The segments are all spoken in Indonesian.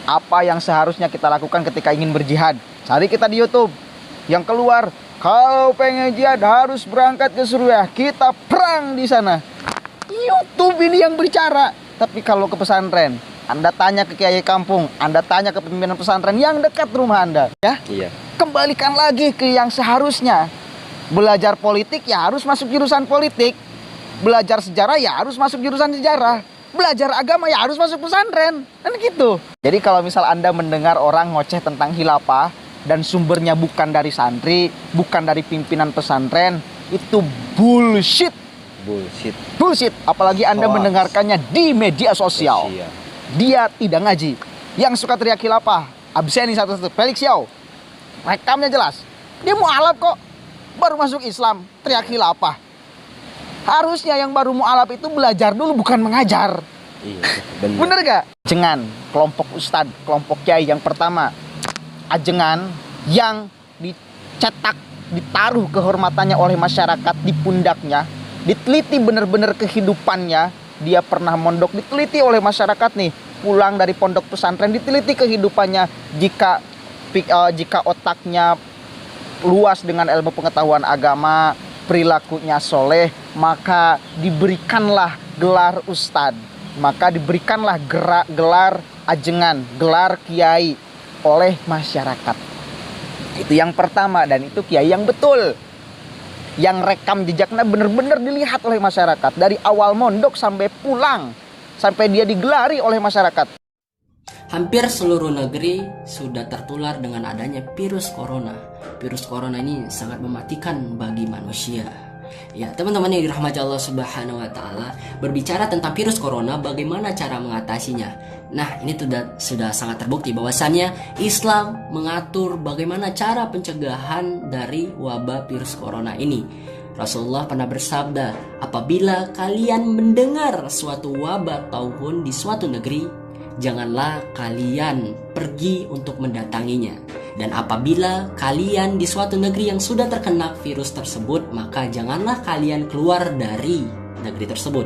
Apa yang seharusnya kita lakukan ketika ingin berjihad? Cari kita di YouTube. Yang keluar, kalau pengen jihad harus berangkat ke Suriah, kita perang di sana. YouTube ini yang berbicara. Tapi kalau ke pesantren, Anda tanya ke kiai kampung, Anda tanya ke pimpinan pesantren yang dekat rumah Anda, ya. Iya. Kembalikan lagi ke yang seharusnya. Belajar politik ya harus masuk jurusan politik. Belajar sejarah ya harus masuk jurusan sejarah. Belajar agama ya harus masuk pesantren. Kan gitu. Jadi kalau misal Anda mendengar orang ngoceh tentang khilafah dan sumbernya bukan dari santri, bukan dari pimpinan pesantren, itu bullshit. Bullshit. Apalagi Anda mendengarkannya di media sosial. Dia tidak ngaji. Yang suka teriak khilafah, absen nih satu-satu, Felix Yao. Rekamnya jelas. Dia mualaf kok. Baru masuk Islam, teriak khilafah. Harusnya yang baru mualaf itu belajar dulu, bukan mengajar. Iya, bener gak? Ajengan, kelompok ustadz, kelompok kiai yang pertama. Ajengan yang dicetak, ditaruh kehormatannya oleh masyarakat di pundaknya. Diteliti bener-bener kehidupannya. Dia pernah mondok, diteliti oleh masyarakat nih. Pulang dari pondok pesantren, diteliti kehidupannya. Jika otaknya luas dengan ilmu pengetahuan agama, perilakunya soleh, maka diberikanlah gelar ustadz, maka diberikanlah gelar ajengan, gelar kiai oleh masyarakat. Itu yang pertama, dan itu kiai yang betul, yang rekam jejaknya benar-benar dilihat oleh masyarakat dari awal mondok sampai pulang, sampai dia digelari oleh masyarakat. Hampir seluruh negeri sudah tertular dengan adanya virus corona. Virus corona ini sangat mematikan bagi manusia. Ya, teman-teman yang dirahmati Allah Subhanahu wa taala, berbicara tentang virus corona, bagaimana cara mengatasinya? Nah, ini sudah sangat terbukti bahwasannya Islam mengatur bagaimana cara pencegahan dari wabah virus corona ini. Rasulullah pernah bersabda, apabila kalian mendengar suatu wabah taun di suatu negeri, janganlah kalian pergi untuk mendatanginya. Dan apabila kalian di suatu negeri yang sudah terkena virus tersebut, maka janganlah kalian keluar dari negeri tersebut.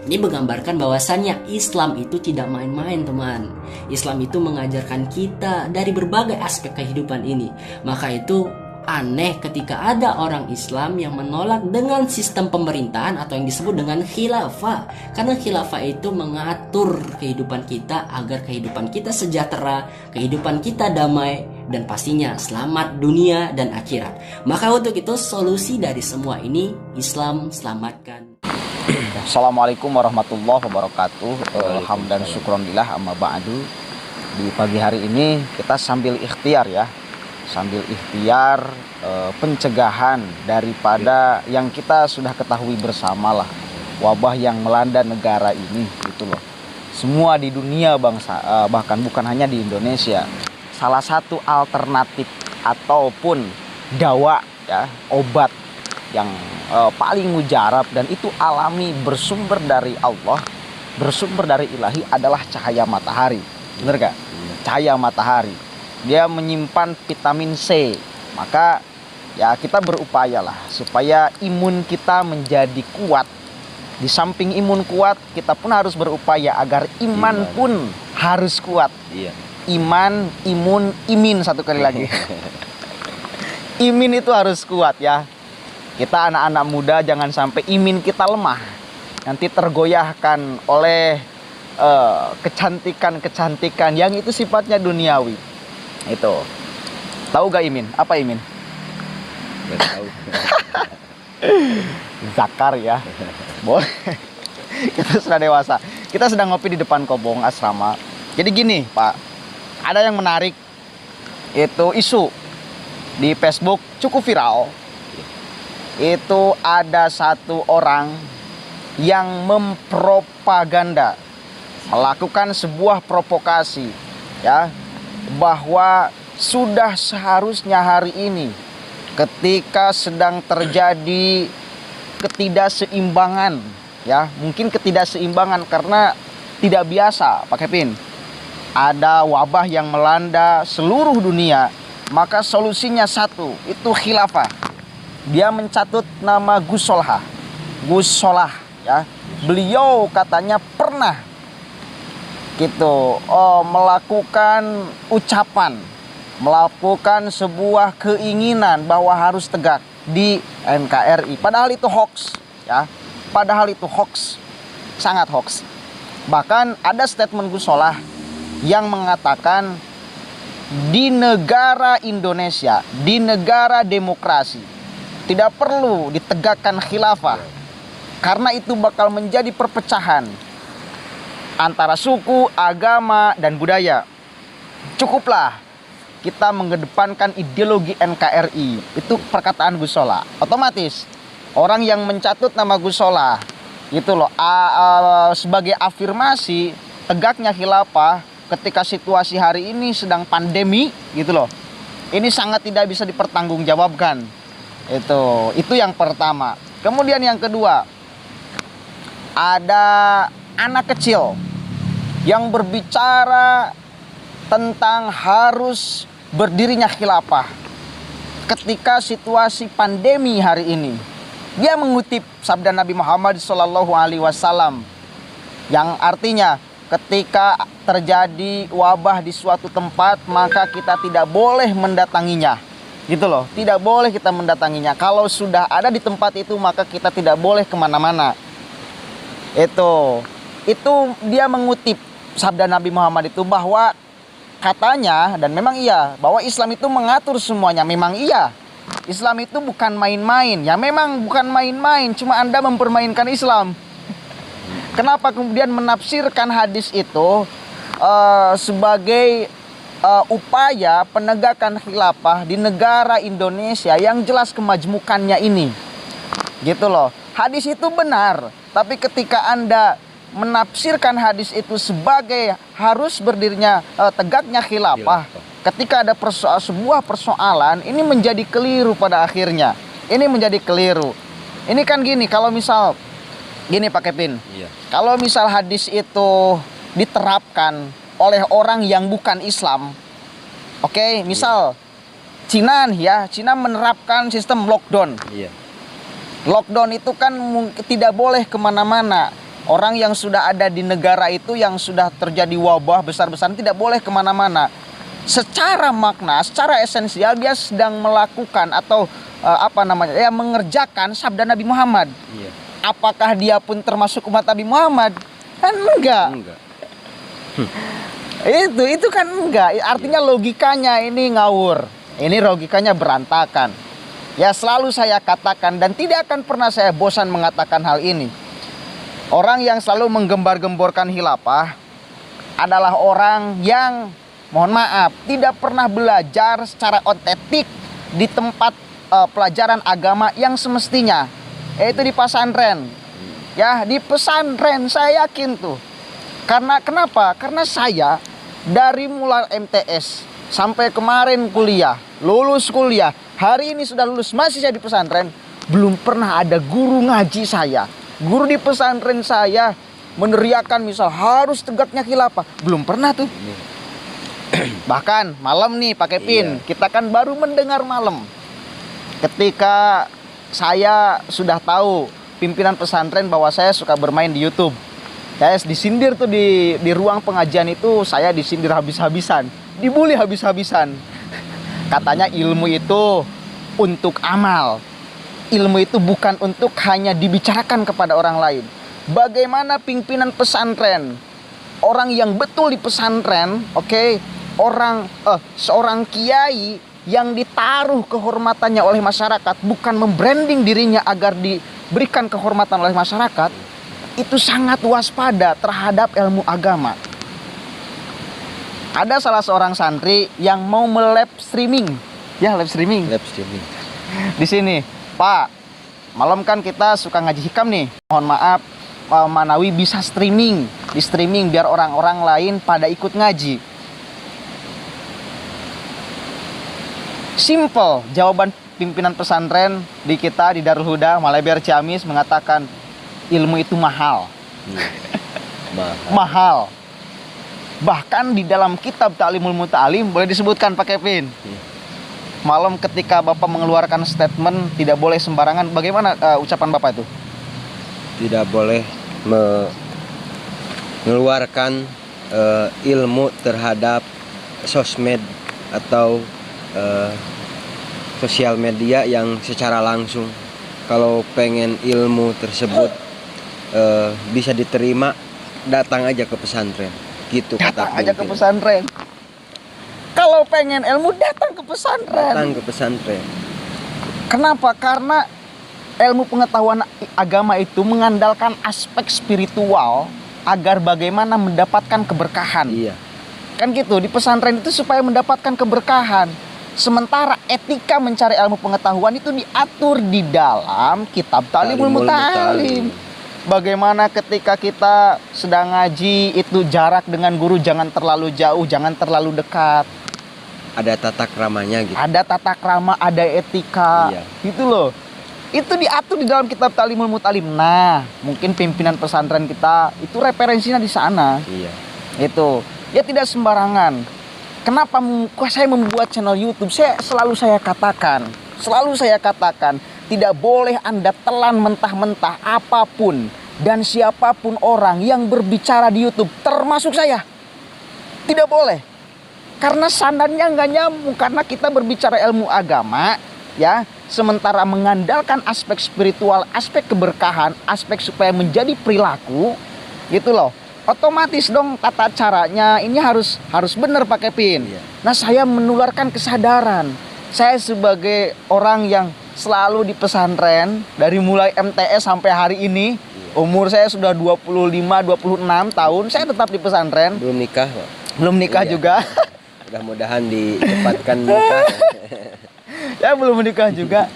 Ini menggambarkan bahwasannya Islam itu tidak main-main, teman. Islam itu mengajarkan kita dari berbagai aspek kehidupan ini. Maka itu aneh ketika ada orang Islam yang menolak dengan sistem pemerintahan atau yang disebut dengan khilafah. Karena khilafah itu mengatur kehidupan kita agar kehidupan kita sejahtera, kehidupan kita damai, dan pastinya selamat dunia dan akhirat. Maka untuk itu solusi dari semua ini Islam selamatkan. Assalamualaikum warahmatullahi wabarakatuh. Alhamdulillah syukronillah amma ba'du. Di pagi hari ini kita sambil ikhtiar ya. Sambil ikhtiar pencegahan daripada yang kita sudah ketahui bersama lah, wabah yang melanda negara ini gitu loh. Semua di dunia bangsa, bahkan bukan hanya di Indonesia, salah satu alternatif ataupun dawa ya, obat yang paling mujarab dan itu alami, bersumber dari Allah, bersumber dari ilahi adalah cahaya matahari. Bener gak? Cahaya matahari, dia menyimpan vitamin C. Maka ya kita berupayalah supaya imun kita menjadi kuat. Di samping imun kuat, kita pun harus berupaya agar iman pun harus kuat. Iya. Iman, imun, imin, satu kali lagi. Imin itu harus kuat ya. Kita anak-anak muda jangan sampai imin kita lemah, nanti tergoyahkan oleh kecantikan-kecantikan yang itu sifatnya duniawi. Itu. Tahu gak imin? Apa imin? Gak tahu. Zakar ya. Boleh. Kita sudah dewasa. Kita sedang ngopi di depan kobong asrama. Jadi gini, Pak. Ada yang menarik. Itu isu di Facebook cukup viral. Itu ada satu orang yang mempropaganda, melakukan sebuah provokasi ya, bahwa sudah seharusnya hari ini ketika sedang terjadi ketidakseimbangan ya, mungkin ketidakseimbangan karena tidak biasa Pak Kevin, ada wabah yang melanda seluruh dunia, maka solusinya satu, itu khilafah. Dia mencatut nama Gus Solah ya. Beliau katanya pernah gitu, melakukan ucapan, melakukan sebuah keinginan bahwa harus tegak di NKRI. Padahal itu hoax, ya. Padahal itu hoax, sangat hoax. Bahkan ada statement Gus Solah yang mengatakan di negara Indonesia, di negara demokrasi, tidak perlu ditegakkan khilafah karena itu bakal menjadi perpecahan antara suku, agama, dan budaya. Cukuplah kita mengedepankan ideologi NKRI. Itu perkataan Gus Solah. Otomatis orang yang mencatut nama Gus Solah gitu loh, sebagai afirmasi tegaknya khilafah ketika situasi hari ini sedang pandemi gitu loh. Ini sangat tidak bisa dipertanggungjawabkan. Itu yang pertama. Kemudian yang kedua, ada anak kecil yang berbicara tentang harus berdirinya khilafah ketika situasi pandemi hari ini. Dia mengutip sabda Nabi Muhammad SAW yang artinya ketika terjadi wabah di suatu tempat maka kita tidak boleh mendatanginya. Gitu loh, tidak boleh kita mendatanginya. Kalau sudah ada di tempat itu maka kita tidak boleh kemana-mana. Itu dia mengutip sabda Nabi Muhammad itu bahwa katanya, dan memang iya, bahwa Islam itu mengatur semuanya. Memang iya, Islam itu bukan main-main. Ya memang bukan main-main, cuma Anda mempermainkan Islam. Kenapa kemudian menafsirkan hadis itu sebagai upaya penegakan khilafah di negara Indonesia yang jelas kemajmukannya ini? Gitu loh. Hadis itu benar, tapi ketika Anda menafsirkan hadis itu sebagai harus berdirinya tegaknya khilafah, ketika ada sebuah persoalan, ini menjadi keliru pada akhirnya. Ini menjadi keliru. Ini kan gini, kalau misal gini Pak Kevin, kalau misal hadis itu diterapkan oleh orang yang bukan Islam, oke, misal Cina menerapkan sistem lockdown. Lockdown itu kan tidak boleh kemana-mana. Orang yang sudah ada di negara itu yang sudah terjadi wabah besar-besaran tidak boleh kemana-mana. Secara makna, secara esensial dia sedang melakukan atau mengerjakan sabda Nabi Muhammad. Apakah dia pun termasuk umat Nabi Muhammad? Kan enggak. Itu kan enggak. Artinya logikanya ini ngawur. Ini logikanya berantakan. Ya selalu saya katakan dan tidak akan pernah saya bosan mengatakan hal ini. Orang yang selalu menggembar-gemborkan khilafah adalah orang yang, mohon maaf, tidak pernah belajar secara otentik di tempat pelajaran agama yang semestinya, yaitu di pesantren. Ya, di pesantren saya yakin tuh. Karena kenapa? Karena saya dari mulai MTS sampai kemarin kuliah, lulus kuliah, hari ini sudah lulus, masih saya di pesantren, belum pernah ada guru ngaji saya, guru di pesantren saya meneriakan misal harus tegaknya khilafah. Belum pernah tuh. Bahkan malam nih Pak Kevin, kita kan baru mendengar malam. Ketika saya sudah tahu pimpinan pesantren bahwa saya suka bermain di YouTube. Saya disindir tuh di ruang pengajian itu, saya disindir habis-habisan, dibully habis-habisan. Katanya ilmu itu untuk amal. Ilmu itu bukan untuk hanya dibicarakan kepada orang lain. Bagaimana pimpinan pesantren, orang yang betul di pesantren, seorang kiai yang ditaruh kehormatannya oleh masyarakat, bukan membranding dirinya agar diberikan kehormatan oleh masyarakat, itu sangat waspada terhadap ilmu agama. Ada salah seorang santri yang mau live streaming, live streaming. Di sini, Pak, malam kan kita suka ngaji hikam nih. Mohon maaf, Manawi bisa di streaming biar orang-orang lain pada ikut ngaji. Simple jawaban pimpinan pesantren di kita di Darul Huda Maleber Ciamis mengatakan ilmu itu mahal. Mahal. Bahkan di dalam kitab Ta'limul Muta'alim boleh disebutkan Pak Kevin. Malam ketika Bapak mengeluarkan statement tidak boleh sembarangan, bagaimana ucapan Bapak itu? Tidak boleh mengeluarkan ilmu terhadap sosmed atau sosial media yang secara langsung. Kalau pengen ilmu tersebut bisa diterima, datang aja ke pesantren. Gitu Datang kata aja ke pimpinan. pesantren. Kalau pengen ilmu datang ke pesantren. Datang ke pesantren. Kenapa? Karena ilmu pengetahuan agama itu mengandalkan aspek spiritual agar bagaimana mendapatkan keberkahan. Iya. Kan gitu, di pesantren itu supaya mendapatkan keberkahan. Sementara etika mencari ilmu pengetahuan itu diatur di dalam kitab Ta'limul Muta'alim. Bagaimana ketika kita sedang ngaji itu jarak dengan guru jangan terlalu jauh, jangan terlalu dekat. Ada tata kramanya gitu. Ada tata krama, ada etika. Iya. Gitu loh. Itu diatur di dalam kitab Ta'limul Muta'alim. Nah, mungkin pimpinan pesantren kita itu referensinya di sana. Iya. Itu. Ya tidak sembarangan. Kenapa saya membuat channel YouTube? Selalu saya katakan, tidak boleh Anda telan mentah-mentah apapun dan siapapun orang yang berbicara di YouTube, termasuk saya. Tidak boleh. Karena sandannya nggak nyambung, karena kita berbicara ilmu agama, ya, sementara mengandalkan aspek spiritual, aspek keberkahan, aspek supaya menjadi perilaku, gitu loh. Otomatis dong tata caranya ini harus benar pakai pin. Iya. Nah, saya menularkan kesadaran. Saya sebagai orang yang selalu di pesantren dari mulai MTS sampai hari ini, umur saya sudah 25-26 tahun, saya tetap di pesantren. Belum nikah, Pak. Belum nikah Iya. juga. Mudah-mudahan dicepatkan nikah. Ya belum menikah juga.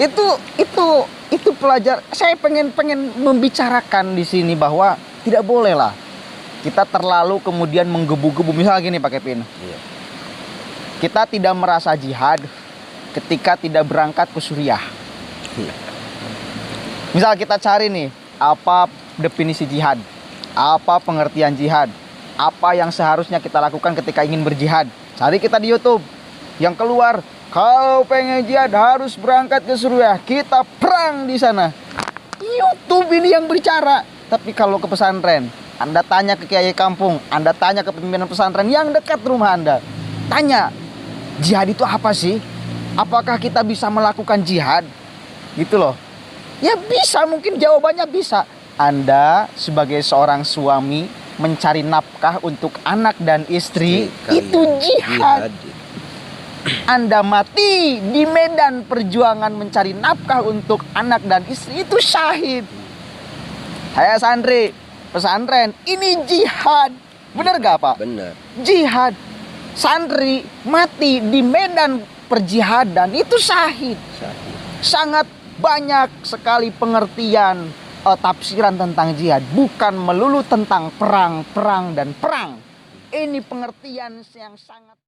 Itu pelajar. Saya pengen membicarakan di sini bahwa tidak boleh lah kita terlalu kemudian menggebu-gebu. Misalnya gini pakai pin. Iya. Kita tidak merasa jihad ketika tidak berangkat ke Suriah. Iya. Misal kita cari nih, apa definisi jihad? Apa pengertian jihad? Apa yang seharusnya kita lakukan ketika ingin berjihad? Cari kita di YouTube. Yang keluar, kalau pengen jihad harus berangkat ke Suriah. Kita perang di sana. YouTube ini yang bicara. Tapi kalau ke pesantren, Anda tanya ke kiai kampung, Anda tanya ke pimpinan pesantren yang dekat rumah Anda. Tanya, jihad itu apa sih? Apakah kita bisa melakukan jihad? Gitu loh. Ya bisa, mungkin jawabannya bisa. Anda sebagai seorang suami mencari nafkah untuk anak dan istri, itu jihad. Anda mati di medan perjuangan mencari nafkah untuk anak dan istri, itu syahid. Saya santri pesantren, ini jihad. Benar gak Pak? Benar. Jihad. Santri mati di medan perjihadan, itu syahid. Sangat banyak sekali pengertian tafsiran tentang jihad. Bukan melulu tentang perang, dan perang. Ini pengertian yang sangat